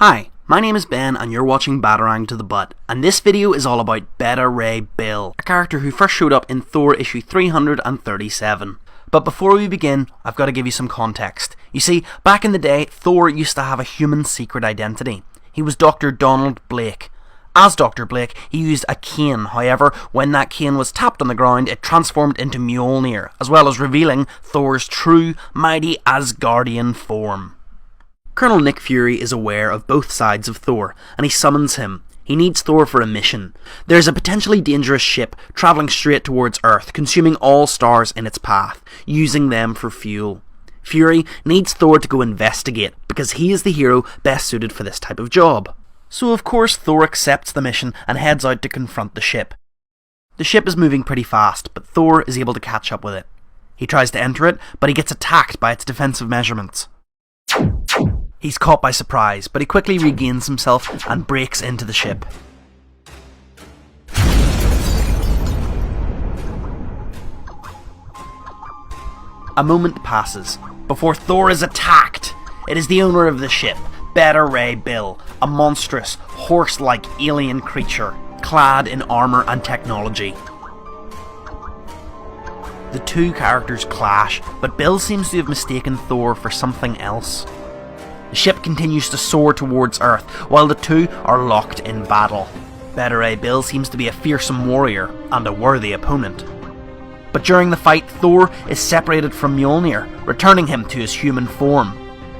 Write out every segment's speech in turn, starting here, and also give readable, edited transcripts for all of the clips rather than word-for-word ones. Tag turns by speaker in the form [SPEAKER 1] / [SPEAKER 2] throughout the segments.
[SPEAKER 1] Hi, my name is Ben and you're watching Batarang to the Butt, and this video is all about Beta Ray Bill, a character who first showed up in Thor issue 337. But before we begin, I've got to give you some context. You see, back in the day, Thor used to have a human secret identity. He was Dr. Donald Blake. As Dr. Blake, he used a cane. However, when that cane was tapped on the ground, it transformed into Mjolnir, as well as revealing Thor's true, mighty Asgardian form. Colonel Nick Fury is aware of both sides of Thor, and he summons him. He needs Thor for a mission. There's a potentially dangerous ship travelling straight towards Earth, consuming all stars in its path, using them for fuel. Fury needs Thor to go investigate, because he is the hero best suited for this type of job. So of course Thor accepts the mission and heads out to confront the ship. The ship is moving pretty fast, but Thor is able to catch up with it. He tries to enter it, but he gets attacked by its defensive measurements. He's caught by surprise, but he quickly regains himself and breaks into the ship. A moment passes before Thor is attacked. It is the owner of the ship, Beta Ray Bill, a monstrous, horse-like alien creature, clad in armour and technology. The two characters clash, but Bill seems to have mistaken Thor for something else. The ship continues to soar towards Earth, while the two are locked in battle. Beta Ray Bill seems to be a fearsome warrior, and a worthy opponent. But during the fight, Thor is separated from Mjolnir, returning him to his human form.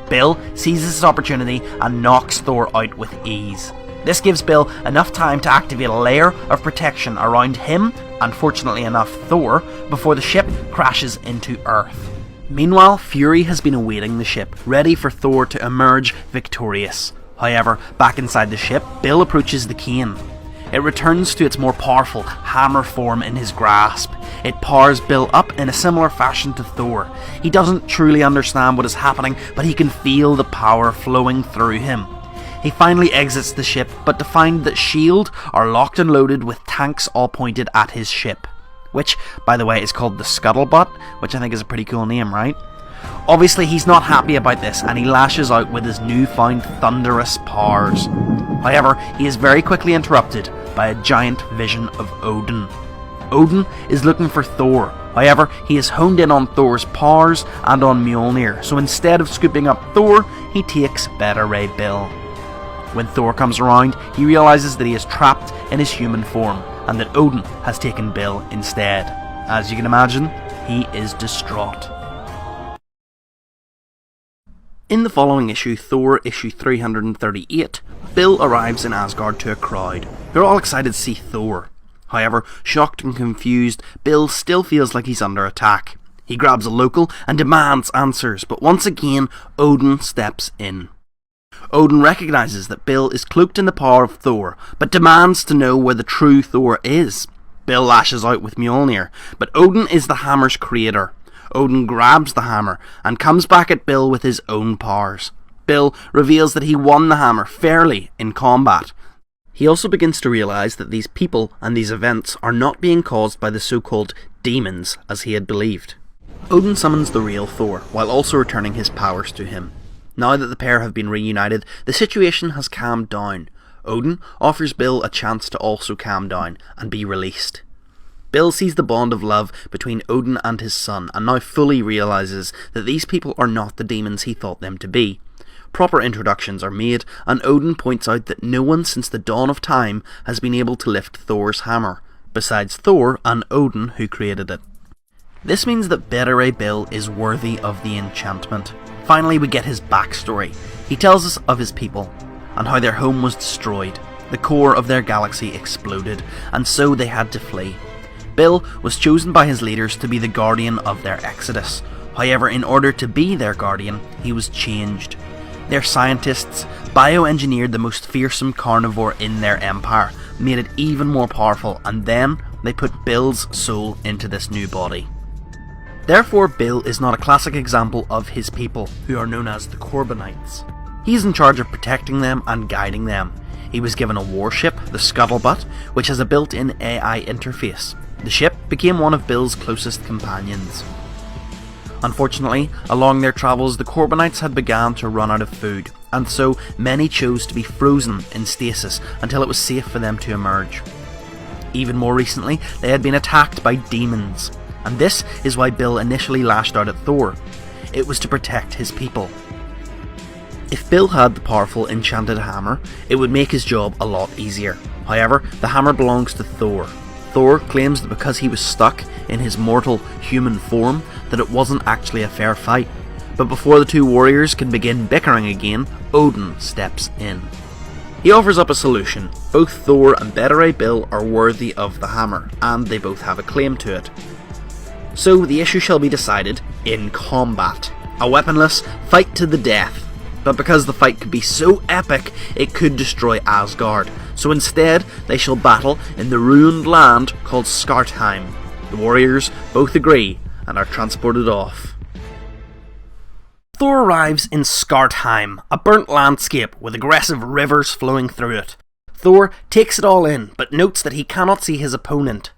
[SPEAKER 1] Bill seizes his opportunity and knocks Thor out with ease. This gives Bill enough time to activate a layer of protection around him, and fortunately enough Thor, before the ship crashes into Earth. Meanwhile, Fury has been awaiting the ship, ready for Thor to emerge victorious. However, back inside the ship, Bill approaches the cane. It returns to its more powerful hammer form in his grasp. It powers Bill up in a similar fashion to Thor. He doesn't truly understand what is happening, but he can feel the power flowing through him. He finally exits the ship, but to find that S.H.I.E.L.D. are locked and loaded with tanks all pointed at his ship. Which, by the way, is called the Scuttlebutt, which I think is a pretty cool name, right? Obviously, he's not happy about this, and he lashes out with his newfound thunderous powers. However, he is very quickly interrupted by a giant vision of Odin. Odin is looking for Thor. However, he is honed in on Thor's powers and on Mjolnir, so instead of scooping up Thor, he takes Beta Ray Bill. When Thor comes around, he realises that he is trapped in his human form, and that Odin has taken Bill instead. As you can imagine, he is distraught. In the following issue, Thor issue 338, Bill arrives in Asgard to a crowd. They're all excited to see Thor. However, shocked and confused, Bill still feels like he's under attack. He grabs a local and demands answers, but once again, Odin steps in. Odin recognises that Bill is cloaked in the power of Thor, but demands to know where the true Thor is. Bill lashes out with Mjolnir, but Odin is the hammer's creator. Odin grabs the hammer and comes back at Bill with his own powers. Bill reveals that he won the hammer fairly in combat. He also begins to realise that these people and these events are not being caused by the so-called demons as he had believed. Odin summons the real Thor, while also returning his powers to him. Now that the pair have been reunited, the situation has calmed down. Odin offers Bill a chance to also calm down and be released. Bill sees the bond of love between Odin and his son, and now fully realises that these people are not the demons he thought them to be. Proper introductions are made, and Odin points out that no one since the dawn of time has been able to lift Thor's hammer, besides Thor and Odin who created it. This means that Beta Ray Bill is worthy of the enchantment. Finally, we get his backstory. He tells us of his people, and how their home was destroyed. The core of their galaxy exploded, and so they had to flee. Bill was chosen by his leaders to be the guardian of their exodus. However, in order to be their guardian, he was changed. Their scientists bioengineered the most fearsome carnivore in their empire, made it even more powerful, and then they put Bill's soul into this new body. Therefore, Bill is not a classic example of his people, who are known as the Corbinites. He is in charge of protecting them and guiding them. He was given a warship, the Scuttlebutt, which has a built-in AI interface. The ship became one of Bill's closest companions. Unfortunately, along their travels, the Corbinites had begun to run out of food, and so many chose to be frozen in stasis until it was safe for them to emerge. Even more recently, they had been attacked by demons, and this is why Bill initially lashed out at Thor. It was to protect his people. If Bill had the powerful enchanted hammer, it would make his job a lot easier. However, the hammer belongs to Thor. Thor claims that because he was stuck in his mortal human form, that it wasn't actually a fair fight. But before the two warriors can begin bickering again, Odin steps in. He offers up a solution. Both Thor and Batarang Bill are worthy of the hammer, and they both have a claim to it. So the issue shall be decided in combat. A weaponless fight to the death. But because the fight could be so epic, it could destroy Asgard. So instead, they shall battle in the ruined land called Svartheim. The warriors both agree and are transported off. Thor arrives in Svartheim, a burnt landscape with aggressive rivers flowing through it. Thor takes it all in, but notes that he cannot see his opponent.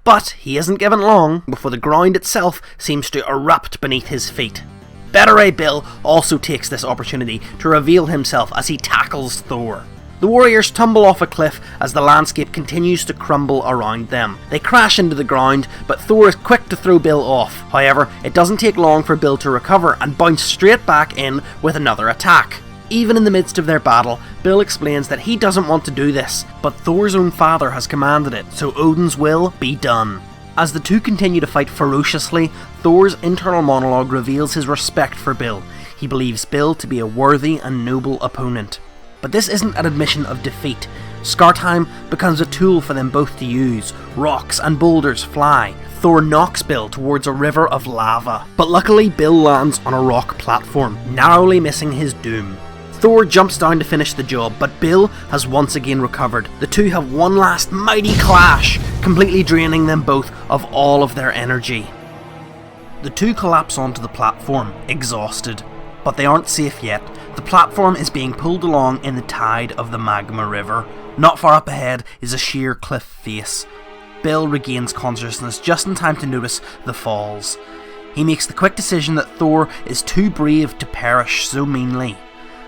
[SPEAKER 1] But he isn't given long before the ground itself seems to erupt beneath his feet. Batarang Bill also takes this opportunity to reveal himself as he tackles Thor. The warriors tumble off a cliff as the landscape continues to crumble around them. They crash into the ground, but Thor is quick to throw Bill off. However, it doesn't take long for Bill to recover and bounce straight back in with another attack. Even in the midst of their battle, Bill explains that he doesn't want to do this, but Thor's own father has commanded it, so Odin's will be done. As the two continue to fight ferociously, Thor's internal monologue reveals his respect for Bill. He believes Bill to be a worthy and noble opponent. But this isn't an admission of defeat. Svartheim becomes a tool for them both to use. Rocks and boulders fly. Thor knocks Bill towards a river of lava. But luckily Bill lands on a rock platform, narrowly missing his doom. Thor jumps down to finish the job, but Bill has once again recovered. The two have one last mighty clash, completely draining them both of all of their energy. The two collapse onto the platform, exhausted. But they aren't safe yet. The platform is being pulled along in the tide of the magma river. Not far up ahead is a sheer cliff face. Bill regains consciousness just in time to notice the falls. He makes the quick decision that Thor is too brave to perish so meanly.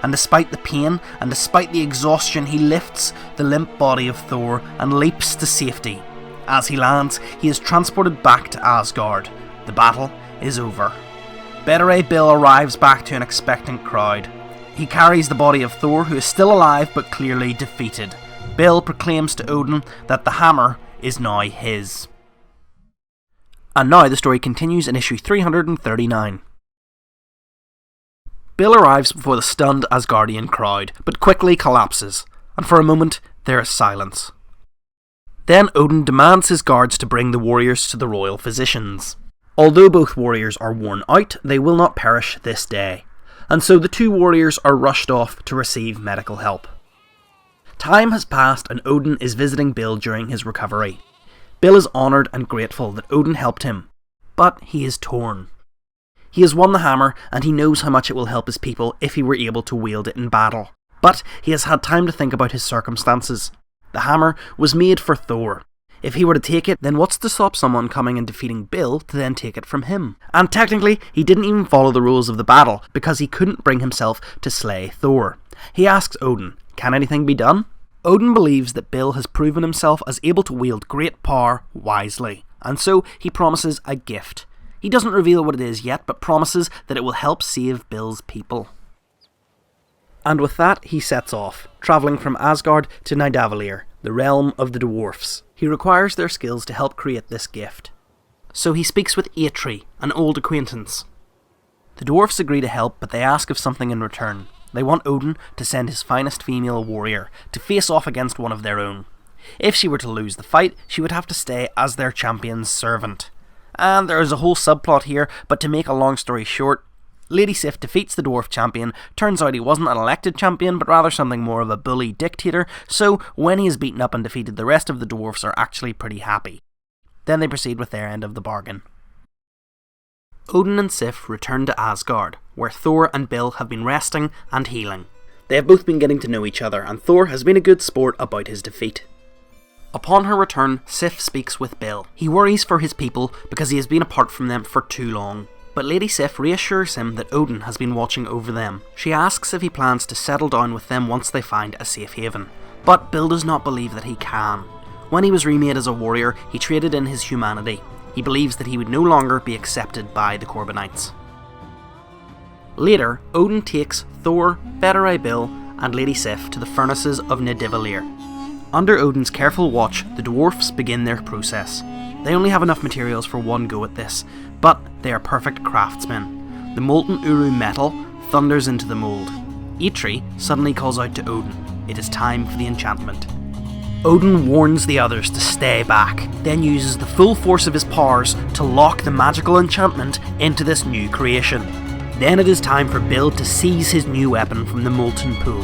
[SPEAKER 1] And despite the pain and despite the exhaustion, he lifts the limp body of Thor and leaps to safety. As he lands, he is transported back to Asgard. The battle is over. Batarang Bill arrives back to an expectant crowd. He carries the body of Thor, who is still alive but clearly defeated. Bill proclaims to Odin that the hammer is now his. And now the story continues in issue 339. Bill arrives before the stunned Asgardian crowd, but quickly collapses, and for a moment there is silence. Then Odin demands his guards to bring the warriors to the royal physicians. Although both warriors are worn out, they will not perish this day, and so the two warriors are rushed off to receive medical help. Time has passed and Odin is visiting Bill during his recovery. Bill is honoured and grateful that Odin helped him, but he is torn. He has won the hammer and he knows how much it will help his people if he were able to wield it in battle. But he has had time to think about his circumstances. The hammer was made for Thor. If he were to take it, then what's to stop someone coming and defeating Bill to then take it from him? And technically, he didn't even follow the rules of the battle because he couldn't bring himself to slay Thor. He asks Odin, can anything be done? Odin believes that Bill has proven himself as able to wield great power wisely, and so he promises a gift. He doesn't reveal what it is yet, but promises that it will help save Bill's people. And with that, he sets off, travelling from Asgard to Nidavellir, the realm of the dwarfs. He requires their skills to help create this gift. So he speaks with Eitri, an old acquaintance. The dwarfs agree to help, but they ask of something in return. They want Odin to send his finest female warrior to face off against one of their own. If she were to lose the fight, she would have to stay as their champion's servant. And there is a whole subplot here, but to make a long story short, Lady Sif defeats the dwarf champion. Turns out he wasn't an elected champion, but rather something more of a bully dictator, so when he is beaten up and defeated, the rest of the dwarfs are actually pretty happy. Then they proceed with their end of the bargain. Odin and Sif return to Asgard, where Thor and Bill have been resting and healing. They have both been getting to know each other, and Thor has been a good sport about his defeat. Upon her return, Sif speaks with Bill. He worries for his people because he has been apart from them for too long. but Lady Sif reassures him that Odin has been watching over them. She asks if he plans to settle down with them once they find a safe haven, but Bill does not believe that he can. When he was remade as a warrior, he traded in his humanity. He believes that he would no longer be accepted by the Corbinites. Later, Odin takes Thor, Better Eye Bill, and Lady Sif to the furnaces of Nidavellir. Under Odin's careful watch, the dwarfs begin their process. They only have enough materials for one go at this, but they are perfect craftsmen. The molten Uru metal thunders into the mould. Eitri suddenly calls out to Odin. It is time for the enchantment. Odin warns the others to stay back, then uses the full force of his powers to lock the magical enchantment into this new creation. Then it is time for Bill to seize his new weapon from the molten pool.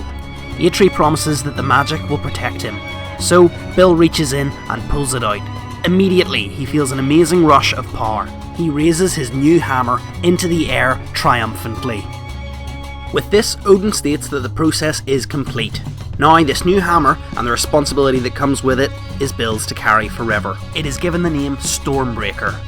[SPEAKER 1] Eitri promises that the magic will protect him, so Bill reaches in and pulls it out. Immediately, he feels an amazing rush of power. He raises his new hammer into the air triumphantly. With this, Odin states that the process is complete. Now, this new hammer, and the responsibility that comes with it, is Bill's to carry forever. It is given the name Stormbreaker.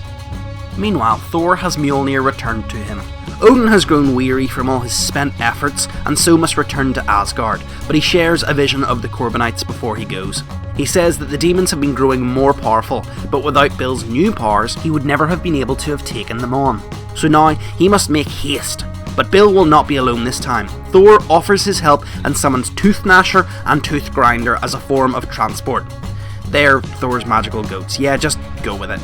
[SPEAKER 1] Meanwhile, Thor has Mjolnir returned to him. Odin has grown weary from all his spent efforts, and so must return to Asgard, but he shares a vision of the Corbinites before he goes. He says that the demons have been growing more powerful, but without Bill's new powers, he would never have been able to have taken them on. So now, he must make haste. But Bill will not be alone this time. Thor offers his help and summons Tooth Gnasher and Tooth Grinder as a form of transport. They're Thor's magical goats. Yeah, just go with it.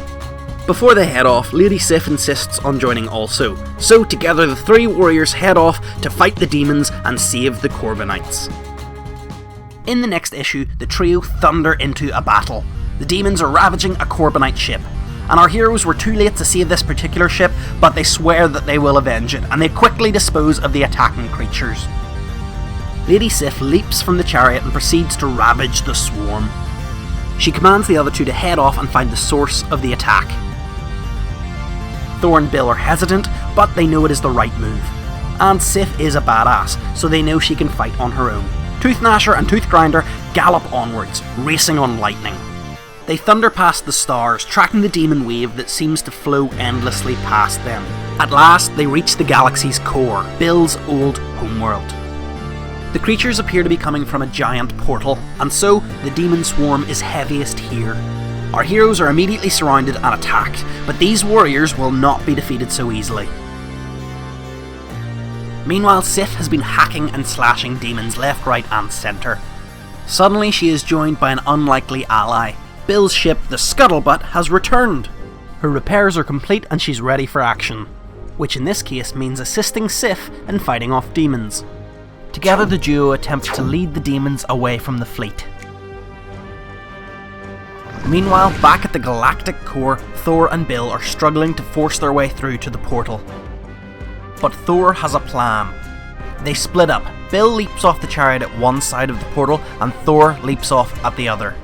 [SPEAKER 1] Before they head off, Lady Sif insists on joining also. So together the three warriors head off to fight the demons and save the Corbinites. In the next issue, the trio thunder into a battle. The demons are ravaging a Corbinite ship, and our heroes were too late to save this particular ship, but they swear that they will avenge it, and they quickly dispose of the attacking creatures. Lady Sif leaps from the chariot and proceeds to ravage the swarm. She commands the other two to head off and find the source of the attack. Thor and Bill are hesitant, but they know it is the right move. And Sif is a badass, so they know she can fight on her own. Tooth Gnasher and Tooth Grinder gallop onwards, racing on lightning. They thunder past the stars, tracking the demon wave that seems to flow endlessly past them. At last, they reach the galaxy's core, Bill's old homeworld. The creatures appear to be coming from a giant portal, and so the demon swarm is heaviest here. Our heroes are immediately surrounded and attacked, but these warriors will not be defeated so easily. Meanwhile, Sif has been hacking and slashing demons left, right and centre. Suddenly she is joined by an unlikely ally. Bill's ship, the Scuttlebutt, has returned. Her repairs are complete and she's ready for action, which in this case means assisting Sif in fighting off demons. Together the duo attempts to lead the demons away from the fleet. Meanwhile, back at the galactic core, Thor and Bill are struggling to force their way through to the portal. But Thor has a plan. They split up. Bill leaps off the chariot at one side of the portal and Thor leaps off at the other.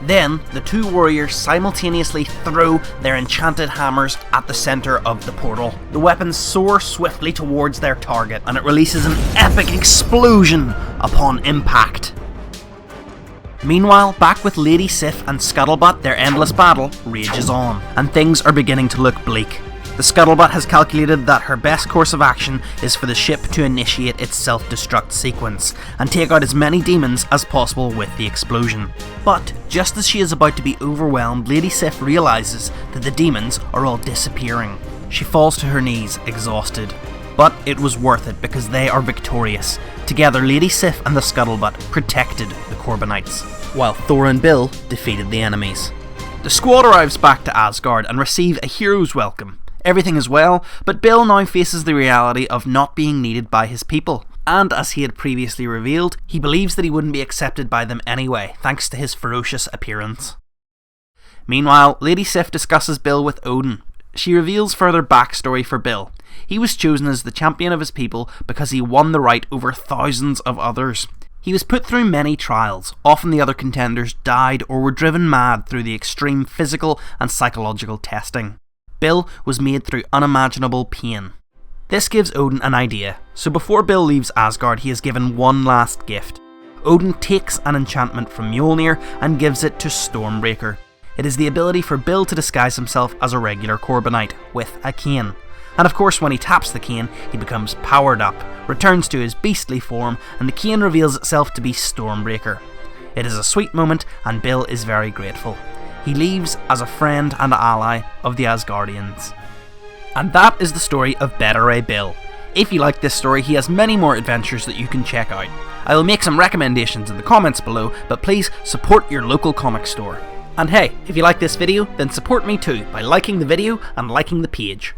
[SPEAKER 1] Then, the two warriors simultaneously throw their enchanted hammers at the centre of the portal. The weapons soar swiftly towards their target, and it releases an epic explosion upon impact. Meanwhile, back with Lady Sif and Scuttlebutt, their endless battle rages on, and things are beginning to look bleak. The Scuttlebutt has calculated that her best course of action is for the ship to initiate its self-destruct sequence, and take out as many demons as possible with the explosion. But, just as she is about to be overwhelmed, Lady Sif realises that the demons are all disappearing. She falls to her knees, exhausted. But it was worth it because they are victorious. Together, Lady Sif and the Scuttlebutt protected the Corbinites, while Thor and Bill defeated the enemies. The squad arrives back to Asgard and receive a hero's welcome. Everything is well, but Bill now faces the reality of not being needed by his people. And as he had previously revealed, he believes that he wouldn't be accepted by them anyway, thanks to his ferocious appearance. Meanwhile, Lady Sif discusses Bill with Odin. She reveals further backstory for Bill. He was chosen as the champion of his people because he won the right over thousands of others. He was put through many trials. Often the other contenders died or were driven mad through the extreme physical and psychological testing. Bill was made through unimaginable pain. This gives Odin an idea, so before Bill leaves Asgard he is given one last gift. Odin takes an enchantment from Mjolnir and gives it to Stormbreaker. It is the ability for Bill to disguise himself as a regular Corbinite, with a cane. And of course when he taps the cane, he becomes powered up, returns to his beastly form, and the cane reveals itself to be Stormbreaker. It is a sweet moment, and Bill is very grateful. He leaves as a friend and ally of the Asgardians. And that is the story of Beta Ray Bill. If you like this story, he has many more adventures that you can check out. I will make some recommendations in the comments below, but please support your local comic store. And hey, if you like this video, then support me too by liking the video and liking the page.